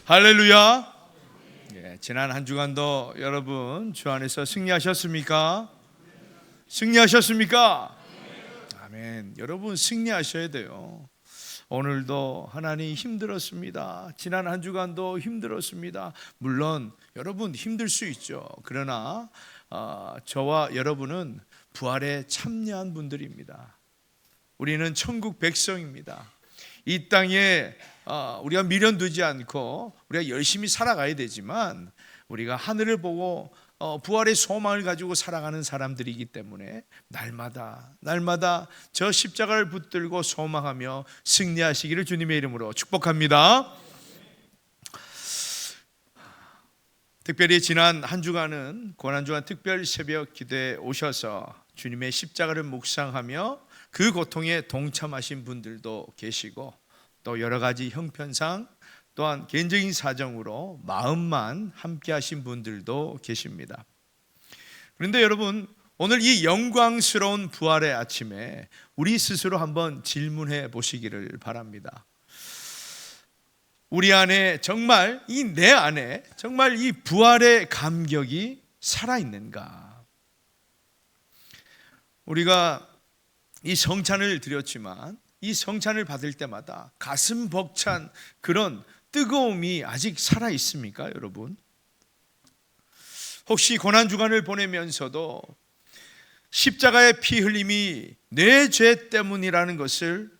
할렐루야. 지난 한 주간도 여러분 주 안에서 승리하셨습니까? 승리하셨습니까? 아멘. 여러분 승리하셔야 돼요. 오늘도 하나님 힘들었습니다. 지난 한 주간도 힘들었습니다. 물론 여러분 힘들 수 있죠. 그러나 저와 여러분은 부활에 참여한 분들입니다. 우리는 천국 백성입니다. 이 땅에 우리가 미련두지 않고 우리가 열심히 살아가야 되지만 우리가 하늘을 보고 부활의 소망을 가지고 살아가는 사람들이기 때문에 날마다 저 십자가를 붙들고 소망하며 승리하시기를 주님의 이름으로 축복합니다. 특별히 지난 한 주간은 고난주간 특별 새벽 기도에 오셔서 주님의 십자가를 묵상하며 그 고통에 동참하신 분들도 계시고 또 여러 가지 형편상 또한 개인적인 사정으로 마음만 함께 하신 분들도 계십니다. 그런데 여러분, 오늘 이 영광스러운 부활의 아침에 우리 스스로 한번 질문해 보시기를 바랍니다. 우리 안에 정말 내 안에 정말 이 부활의 감격이 살아있는가? 우리가 이 성찬을 드렸지만 이 성찬을 받을 때마다 가슴 벅찬 그런 뜨거움이 아직 살아 있습니까, 여러분? 혹시 고난주간을 보내면서도 십자가의 피 흘림이 내 죄 때문이라는 것을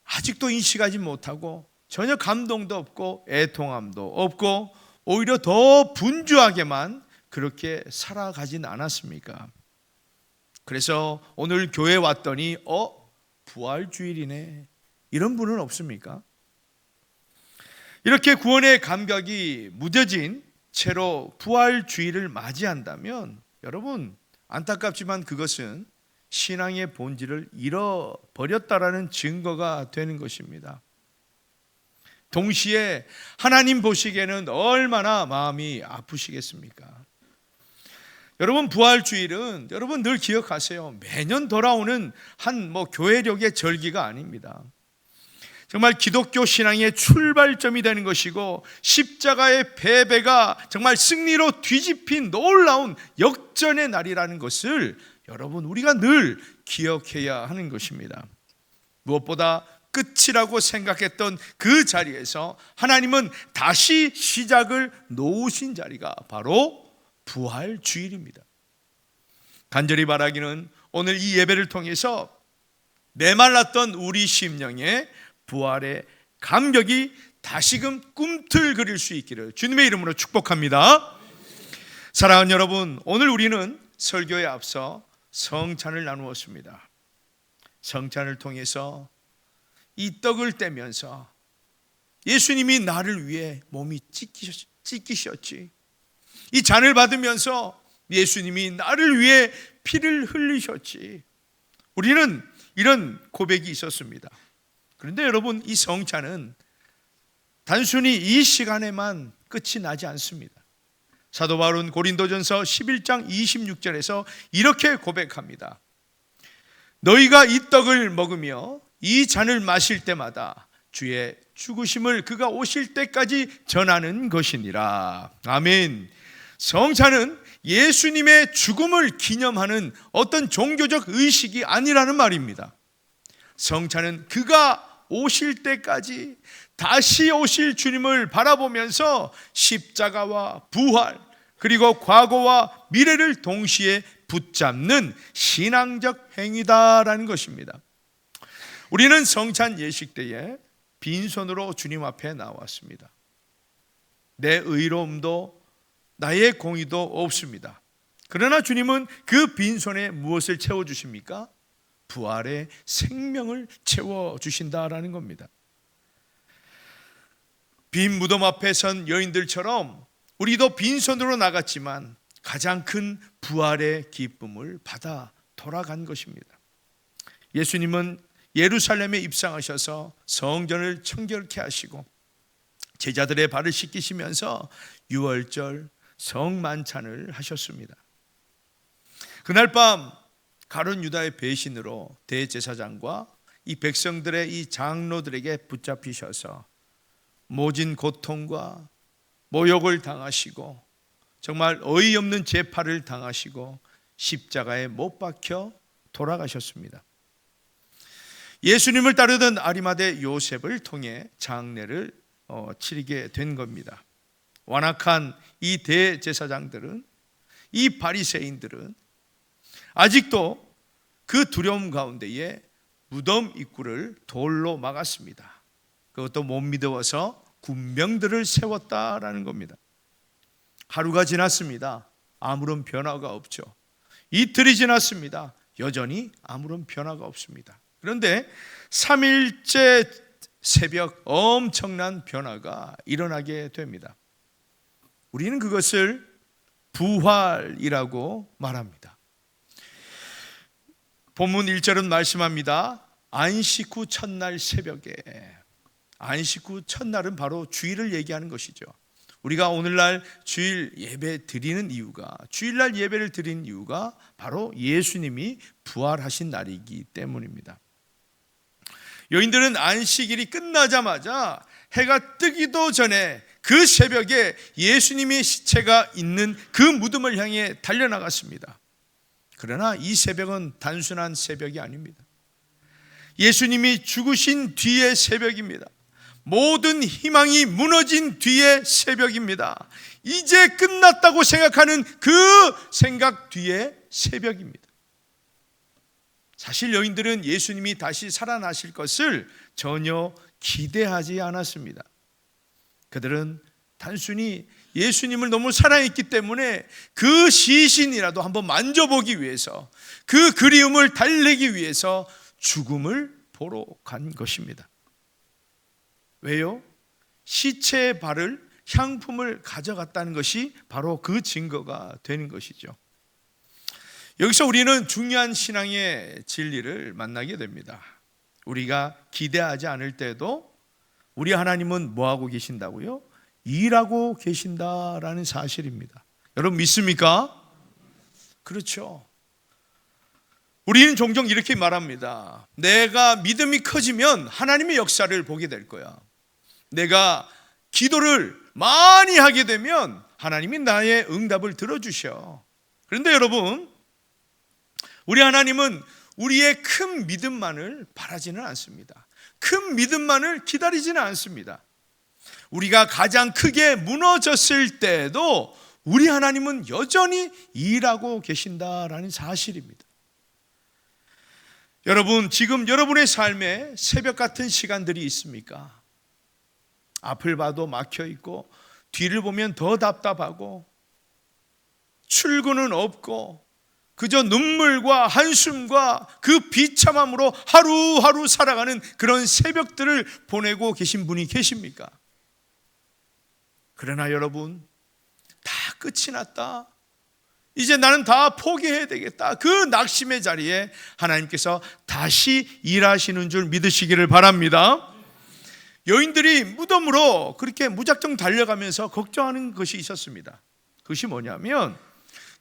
아직도 인식하지 못하고 전혀 감동도 없고 애통함도 없고 오히려 더 분주하게만 그렇게 살아가진 않았습니까? 그래서 오늘 교회에 왔더니 부활주일이네, 이런 분은 없습니까? 이렇게 구원의 감각이 무뎌진 채로 부활주일을 맞이한다면 여러분, 안타깝지만 그것은 신앙의 본질을 잃어버렸다라는 증거가 되는 것입니다. 동시에 하나님 보시기에는 얼마나 마음이 아프시겠습니까? 여러분, 부활주일은 여러분 늘 기억하세요. 매년 돌아오는 한 교회력의 절기가 아닙니다. 정말 기독교 신앙의 출발점이 되는 것이고 십자가의 패배가 정말 승리로 뒤집힌 놀라운 역전의 날이라는 것을 여러분 우리가 늘 기억해야 하는 것입니다. 무엇보다 끝이라고 생각했던 그 자리에서 하나님은 다시 시작을 놓으신 자리가 바로 부활주일입니다. 간절히 바라기는 오늘 이 예배를 통해서 메말랐던 우리 심령에 부활의 감격이 다시금 꿈틀거릴 수 있기를 주님의 이름으로 축복합니다. 사랑하는 여러분, 오늘 우리는 설교에 앞서 성찬을 나누었습니다. 성찬을 통해서 이 떡을 떼면서 예수님이 나를 위해 몸이 찢기셨지, 이 잔을 받으면서 예수님이 나를 위해 피를 흘리셨지, 우리는 이런 고백이 있었습니다. 그런데 여러분, 이 성찬은 단순히 이 시간에만 끝이 나지 않습니다. 사도 바울은 고린도전서 11장 26절에서 이렇게 고백합니다. 너희가 이 떡을 먹으며 이 잔을 마실 때마다 주의 죽으심을 그가 오실 때까지 전하는 것이니라. 아멘. 성찬은 예수님의 죽음을 기념하는 어떤 종교적 의식이 아니라는 말입니다. 성찬은 그가 오실 때까지 다시 오실 주님을 바라보면서 십자가와 부활 그리고 과거와 미래를 동시에 붙잡는 신앙적 행위다라는 것입니다. 우리는 성찬 예식 때에 빈손으로 주님 앞에 나왔습니다. 내 의로움도 나의 공의도 없습니다. 그러나 주님은 그 빈손에 무엇을 채워주십니까? 부활의 생명을 채워주신다라는 겁니다. 빈 무덤 앞에 선 여인들처럼 우리도 빈손으로 나갔지만 가장 큰 부활의 기쁨을 받아 돌아간 것입니다. 예수님은 예루살렘에 입성하셔서 성전을 청결케 하시고 제자들의 발을 씻기시면서 유월절 성만찬을 하셨습니다. 그날 밤 가룟 유다의 배신으로 대제사장과 이 백성들의 이 장로들에게 붙잡히셔서 모진 고통과 모욕을 당하시고 정말 어이없는 재판을 당하시고 십자가에 못 박혀 돌아가셨습니다. 예수님을 따르던 아리마대 요셉을 통해 장례를 치르게 된 겁니다. 완악한 이 대제사장들은, 이 바리새인들은 아직도 그 두려움 가운데에 무덤 입구를 돌로 막았습니다. 그것도 못 믿어서 군병들을 세웠다라는 겁니다. 하루가 지났습니다. 아무런 변화가 없죠. 이틀이 지났습니다. 여전히 아무런 변화가 없습니다. 그런데 3일째 새벽 엄청난 변화가 일어나게 됩니다. 우리는 그것을 부활이라고 말합니다. 본문 1절은 말씀합니다. 안식 후 첫날 새벽에. 안식 후 첫날은 바로 주일을 얘기하는 것이죠. 우리가 오늘날 주일 예배 드리는 이유가, 주일날 예배를 드리는 이유가 바로 예수님이 부활하신 날이기 때문입니다. 여인들은 안식일이 끝나자마자 해가 뜨기도 전에 그 새벽에 예수님의 시체가 있는 그 무덤을 향해 달려나갔습니다. 그러나 이 새벽은 단순한 새벽이 아닙니다. 예수님이 죽으신 뒤의 새벽입니다. 모든 희망이 무너진 뒤의 새벽입니다. 이제 끝났다고 생각하는 그 생각 뒤의 새벽입니다. 사실 여인들은 예수님이 다시 살아나실 것을 전혀 기대하지 않았습니다. 그들은 단순히 예수님을 너무 사랑했기 때문에 그 시신이라도 한번 만져보기 위해서, 그 그리움을 달래기 위해서 죽음을 보러 간 것입니다. 왜요? 시체의 발을, 향품을 가져갔다는 것이 바로 그 증거가 되는 것이죠. 여기서 우리는 중요한 신앙의 진리를 만나게 됩니다. 우리가 기대하지 않을 때도 우리 하나님은 뭐하고 계신다고요? 일하고 계신다라는 사실입니다. 여러분 믿습니까? 그렇죠. 우리는 종종 이렇게 말합니다. 내가 믿음이 커지면 하나님의 역사를 보게 될 거야. 내가 기도를 많이 하게 되면 하나님이 나의 응답을 들어주셔. 그런데 여러분, 우리 하나님은 우리의 큰 믿음만을 바라지는 않습니다. 큰 믿음만을 기다리지는 않습니다. 우리가 가장 크게 무너졌을 때에도 우리 하나님은 여전히 일하고 계신다라는 사실입니다. 여러분, 지금 여러분의 삶에 새벽 같은 시간들이 있습니까? 앞을 봐도 막혀 있고 뒤를 보면 더 답답하고 출구는 없고 그저 눈물과 한숨과 그 비참함으로 하루하루 살아가는 그런 새벽들을 보내고 계신 분이 계십니까? 그러나 여러분, 다 끝이 났다, 이제 나는 다 포기해야 되겠다, 그 낙심의 자리에 하나님께서 다시 일하시는 줄 믿으시기를 바랍니다. 여인들이 무덤으로 그렇게 무작정 달려가면서 걱정하는 것이 있었습니다. 그것이 뭐냐면,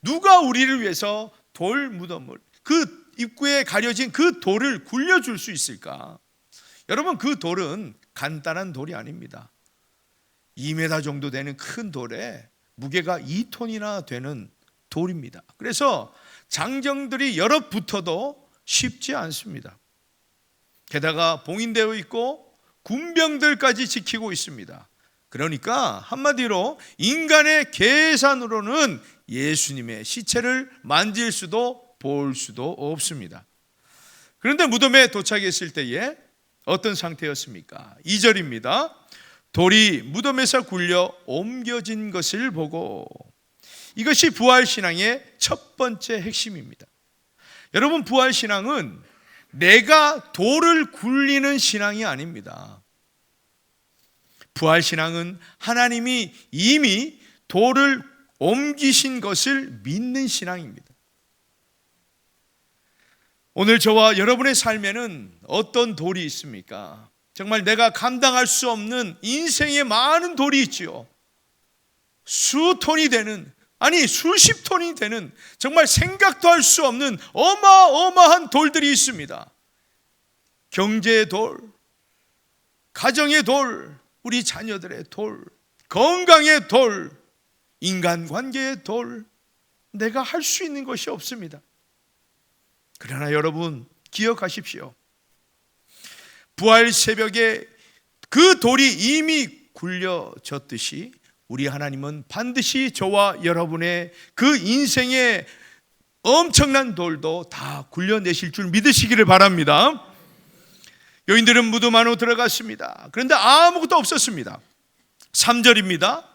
누가 우리를 위해서 돌 무덤을, 그 입구에 가려진 그 돌을 굴려줄 수 있을까? 여러분, 그 돌은 간단한 돌이 아닙니다. 2m 정도 되는 큰 돌에 무게가 2톤이나 되는 돌입니다. 그래서 장정들이 여럿 붙어도 쉽지 않습니다. 게다가 봉인되어 있고 군병들까지 지키고 있습니다. 그러니까 한마디로 인간의 계산으로는 예수님의 시체를 만질 수도 볼 수도 없습니다. 그런데 무덤에 도착했을 때에 어떤 상태였습니까? 2절입니다. 돌이 무덤에서 굴려 옮겨진 것을 보고. 이것이 부활신앙의 첫 번째 핵심입니다. 여러분, 부활신앙은 내가 돌을 굴리는 신앙이 아닙니다. 부활신앙은 하나님이 이미 돌을 옮기신 것을 믿는 신앙입니다. 오늘 저와 여러분의 삶에는 어떤 돌이 있습니까? 정말 내가 감당할 수 없는 인생의 많은 돌이 있지요. 수톤이 되는, 아니 수십 톤이 되는, 정말 생각도 할 수 없는 어마어마한 돌들이 있습니다. 경제의 돌, 가정의 돌, 우리 자녀들의 돌, 건강의 돌, 인간관계의 돌, 내가 할 수 있는 것이 없습니다. 그러나 여러분 기억하십시오. 부활 새벽에 그 돌이 이미 굴려졌듯이 우리 하나님은 반드시 저와 여러분의 그 인생의 엄청난 돌도 다 굴려내실 줄 믿으시기를 바랍니다. 여인들은 무덤 안으로 들어갔습니다. 그런데 아무것도 없었습니다. 3절입니다.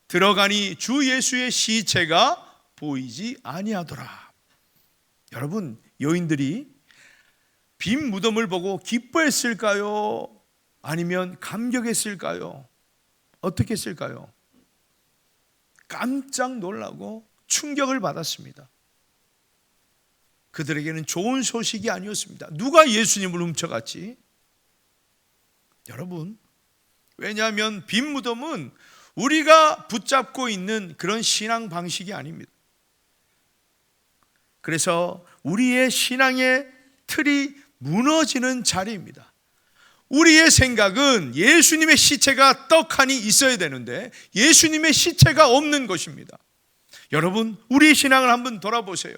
들어가니 주 예수의 시체가 보이지 아니하더라. 여러분, 여인들이 빈 무덤을 보고 기뻐했을까요? 아니면 감격했을까요? 어떻게 했을까요? 깜짝 놀라고 충격을 받았습니다. 그들에게는 좋은 소식이 아니었습니다. 누가 예수님을 훔쳐갔지? 여러분, 왜냐하면 빈 무덤은 우리가 붙잡고 있는 그런 신앙 방식이 아닙니다. 그래서 우리의 신앙의 틀이 무너지는 자리입니다. 우리의 생각은 예수님의 시체가 떡하니 있어야 되는데 예수님의 시체가 없는 것입니다. 여러분, 우리의 신앙을 한번 돌아보세요.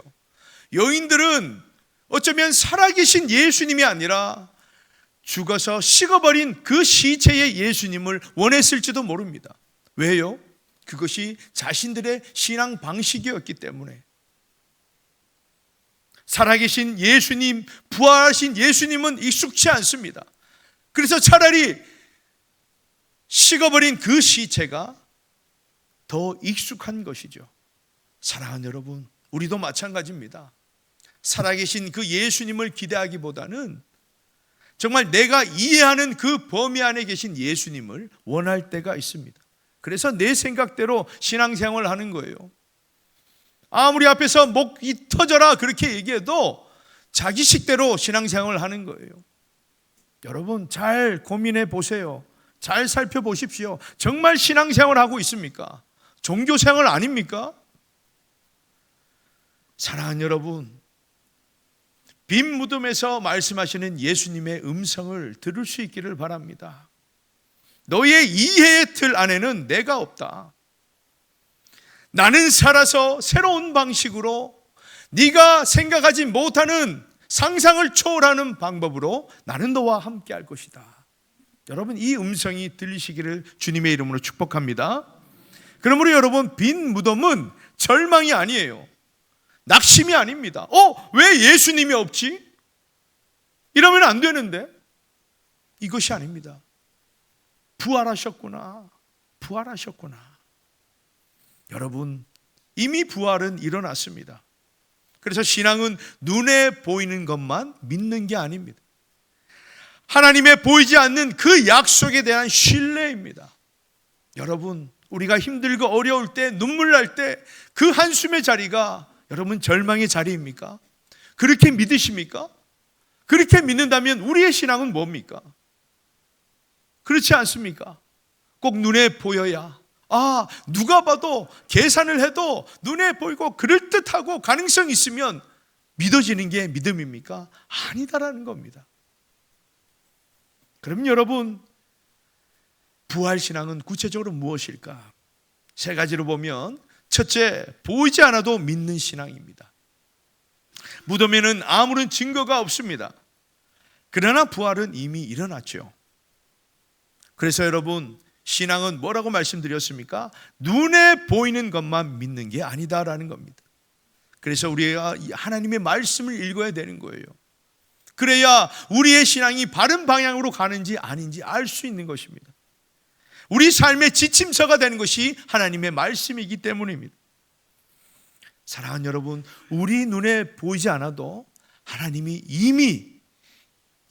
여인들은 어쩌면 살아계신 예수님이 아니라 죽어서 식어버린 그 시체의 예수님을 원했을지도 모릅니다. 왜요? 그것이 자신들의 신앙 방식이었기 때문에. 살아계신 예수님, 부활하신 예수님은 익숙치 않습니다. 그래서 차라리 식어버린 그 시체가 더 익숙한 것이죠. 사랑하는 여러분, 우리도 마찬가지입니다. 살아계신 그 예수님을 기대하기보다는 정말 내가 이해하는 그 범위 안에 계신 예수님을 원할 때가 있습니다. 그래서 내 생각대로 신앙생활을 하는 거예요. 아무리 앞에서 목이 터져라 그렇게 얘기해도 자기 식대로 신앙생활을 하는 거예요. 여러분, 잘 고민해 보세요. 잘 살펴보십시오. 정말 신앙생활을 하고 있습니까? 종교생활 아닙니까? 사랑하는 여러분, 빈 무덤에서 말씀하시는 예수님의 음성을 들을 수 있기를 바랍니다. 너의 이해의 틀 안에는 내가 없다. 나는 살아서 새로운 방식으로 네가 생각하지 못하는 상상을 초월하는 방법으로 나는 너와 함께 할 것이다. 여러분, 이 음성이 들리시기를 주님의 이름으로 축복합니다. 그러므로 여러분, 빈 무덤은 절망이 아니에요. 낙심이 아닙니다. 왜 예수님이 없지? 이러면 안 되는데. 이것이 아닙니다. 부활하셨구나. 부활하셨구나. 여러분, 이미 부활은 일어났습니다. 그래서 신앙은 눈에 보이는 것만 믿는 게 아닙니다. 하나님의 보이지 않는 그 약속에 대한 신뢰입니다. 여러분, 우리가 힘들고 어려울 때, 눈물 날 때 그 한숨의 자리가 여러분 절망의 자리입니까? 그렇게 믿으십니까? 그렇게 믿는다면 우리의 신앙은 뭡니까? 그렇지 않습니까? 꼭 눈에 보여야, 누가 봐도 계산을 해도 눈에 보이고 그럴듯하고 가능성 있으면 믿어지는 게 믿음입니까? 아니다라는 겁니다. 그럼 여러분, 부활신앙은 구체적으로 무엇일까? 세 가지로 보면, 첫째, 보이지 않아도 믿는 신앙입니다. 무덤에는 아무런 증거가 없습니다. 그러나 부활은 이미 일어났죠. 그래서 여러분, 신앙은 뭐라고 말씀드렸습니까? 눈에 보이는 것만 믿는 게 아니다라는 겁니다. 그래서 우리가 하나님의 말씀을 읽어야 되는 거예요. 그래야 우리의 신앙이 바른 방향으로 가는지 아닌지 알 수 있는 것입니다. 우리 삶의 지침서가 되는 것이 하나님의 말씀이기 때문입니다. 사랑하는 여러분, 우리 눈에 보이지 않아도 하나님이 이미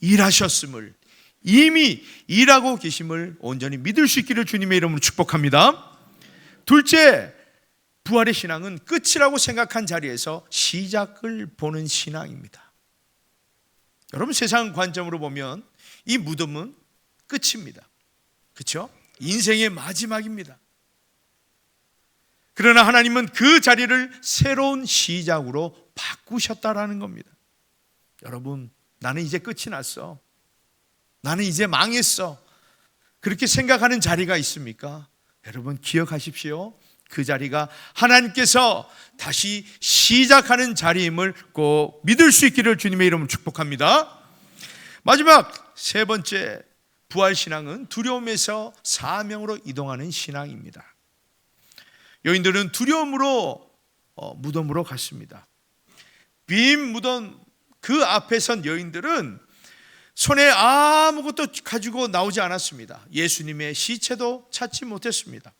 일하셨음을, 이미 일하고 계심을 온전히 믿을 수 있기를 주님의 이름으로 축복합니다. 둘째, 부활의 신앙은 끝이라고 생각한 자리에서 시작을 보는 신앙입니다. 여러분, 세상 관점으로 보면 이 무덤은 끝입니다. 그렇죠? 인생의 마지막입니다. 그러나 하나님은 그 자리를 새로운 시작으로 바꾸셨다라는 겁니다. 여러분, 나는 이제 끝이 났어. 나는 이제 망했어. 그렇게 생각하는 자리가 있습니까? 여러분 기억하십시오. 그 자리가 하나님께서 다시 시작하는 자리임을 꼭 믿을 수 있기를 주님의 이름으로 축복합니다. 마지막 세 번째 부활신앙은 두려움에서 사명으로 이동하는 신앙입니다. 여인들은 두려움으로 무덤으로 갔습니다. 빈 무덤 그 앞에 선 여인들은 손에 아무것도 가지고 나오지 않았습니다. 예수님의 시체도 찾지 못했습니다.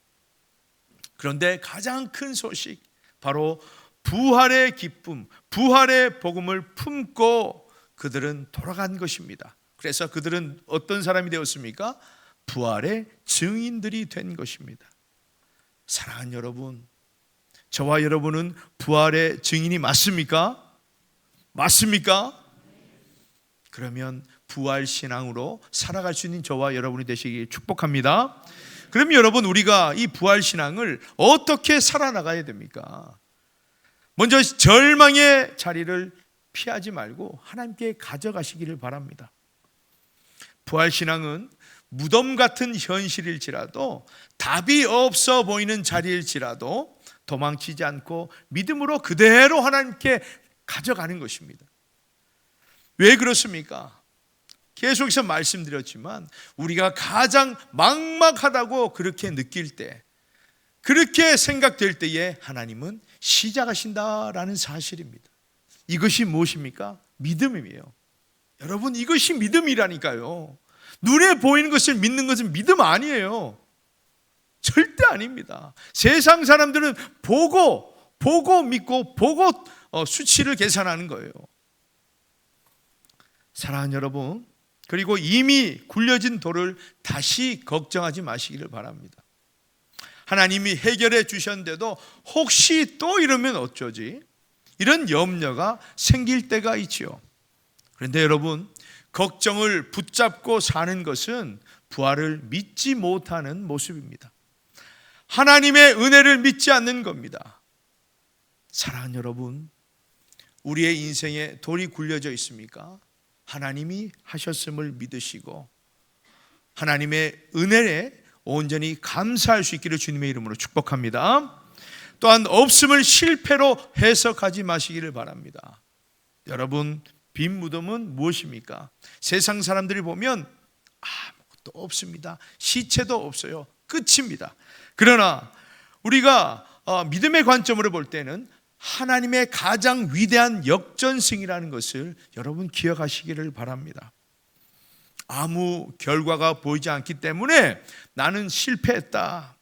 그런데 가장 큰 소식, 바로 부활의 기쁨, 부활의 복음을 품고 그들은 돌아간 것입니다. 그래서 그들은 어떤 사람이 되었습니까? 부활의 증인들이 된 것입니다. 사랑하는 여러분, 저와 여러분은 부활의 증인이 맞습니까? 맞습니까? 그러면 부활신앙으로 살아갈 수 있는 저와 여러분이 되시길 축복합니다. 그럼 여러분, 우리가 이 부활신앙을 어떻게 살아나가야 됩니까? 먼저 절망의 자리를 피하지 말고 하나님께 가져가시기를 바랍니다. 부활신앙은 무덤 같은 현실일지라도, 답이 없어 보이는 자리일지라도 도망치지 않고 믿음으로 그대로 하나님께 가져가는 것입니다. 왜 그렇습니까? 계속해서 말씀드렸지만 우리가 가장 막막하다고 그렇게 느낄 때, 그렇게 생각될 때에 하나님은 시작하신다라는 사실입니다. 이것이 무엇입니까? 믿음이에요. 여러분, 이것이 믿음이라니까요. 눈에 보이는 것을 믿는 것은 믿음 아니에요. 절대 아닙니다. 세상 사람들은 보고 믿고, 보고 수치를 계산하는 거예요. 사랑하는 여러분, 그리고 이미 굴려진 돌을 다시 걱정하지 마시기를 바랍니다. 하나님이 해결해 주셨는데도 혹시 또 이러면 어쩌지? 이런 염려가 생길 때가 있지요. 그런데 여러분, 걱정을 붙잡고 사는 것은 부활을 믿지 못하는 모습입니다. 하나님의 은혜를 믿지 않는 겁니다. 사랑하는 여러분, 우리의 인생에 돌이 굴려져 있습니까? 하나님이 하셨음을 믿으시고 하나님의 은혜에 온전히 감사할 수 있기를 주님의 이름으로 축복합니다. 또한 없음을 실패로 해석하지 마시기를 바랍니다. 여러분, 빈 무덤은 무엇입니까? 세상 사람들이 보면 아무것도 없습니다. 시체도 없어요. 끝입니다. 그러나 우리가 믿음의 관점으로 볼 때는 하나님의 가장 위대한 역전승이라는 것을 여러분 기억하시기를 바랍니다. 아무 결과가 보이지 않기 때문에 나는 실패했다,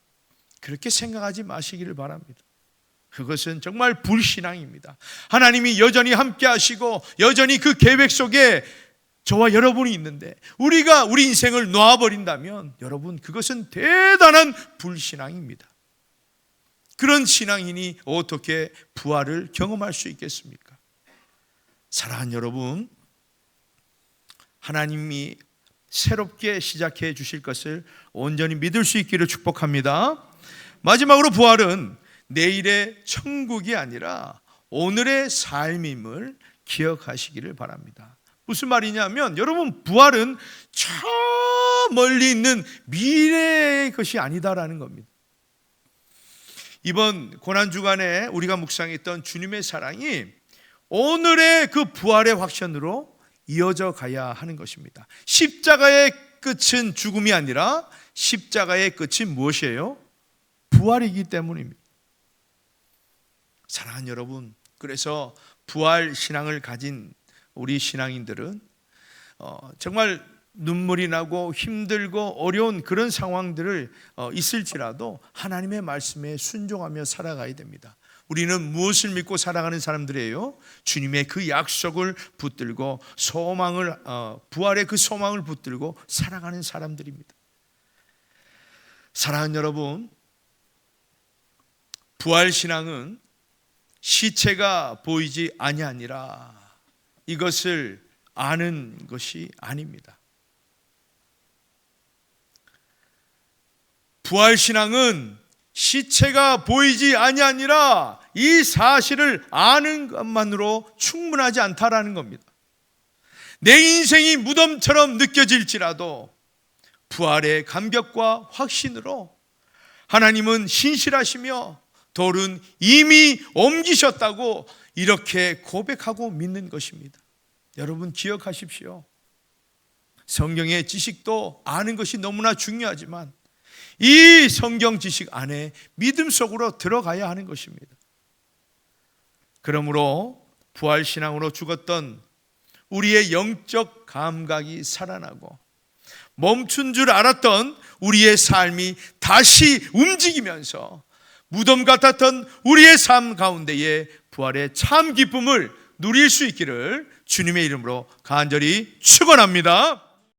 그렇게 생각하지 마시기를 바랍니다. 그것은 정말 불신앙입니다. 하나님이 여전히 함께 하시고 여전히 그 계획 속에 저와 여러분이 있는데 우리가 우리 인생을 놓아버린다면 여러분, 그것은 대단한 불신앙입니다. 그런 신앙인이 어떻게 부활을 경험할 수 있겠습니까? 사랑하는 여러분, 하나님이 새롭게 시작해 주실 것을 온전히 믿을 수 있기를 축복합니다. 마지막으로 부활은 내일의 천국이 아니라 오늘의 삶임을 기억하시기를 바랍니다. 무슨 말이냐면 여러분, 부활은 저 멀리 있는 미래의 것이 아니다라는 겁니다. 이번 고난주간에 우리가 묵상했던 주님의 사랑이 오늘의 그 부활의 확신으로 이어져 가야 하는 것입니다. 십자가의 끝은 죽음이 아니라 십자가의 끝이 무엇이에요? 부활이기 때문입니다. 사랑하는 여러분, 그래서 부활 신앙을 가진 우리 신앙인들은 정말 눈물이 나고 힘들고 어려운 그런 상황들을 있을지라도 하나님의 말씀에 순종하며 살아가야 됩니다. 우리는 무엇을 믿고 살아가는 사람들이에요? 주님의 그 약속을 붙들고 소망을, 부활의 그 소망을 붙들고 살아가는 사람들입니다. 사랑하는 여러분, 부활신앙은 시체가 보이지 아니하니라 이것을 아는 것이 아닙니다. 부활신앙은 시체가 보이지 아니하니라 이 사실을 아는 것만으로 충분하지 않다라는 겁니다. 내 인생이 무덤처럼 느껴질지라도 부활의 감격과 확신으로 하나님은 신실하시며 돌은 이미 옮기셨다고 이렇게 고백하고 믿는 것입니다. 여러분 기억하십시오. 성경의 지식도 아는 것이 너무나 중요하지만 이 성경 지식 안에 믿음 속으로 들어가야 하는 것입니다. 그러므로 부활신앙으로 죽었던 우리의 영적 감각이 살아나고 멈춘 줄 알았던 우리의 삶이 다시 움직이면서 무덤 같았던 우리의 삶 가운데에 부활의 참 기쁨을 누릴 수 있기를 주님의 이름으로 간절히 축원합니다.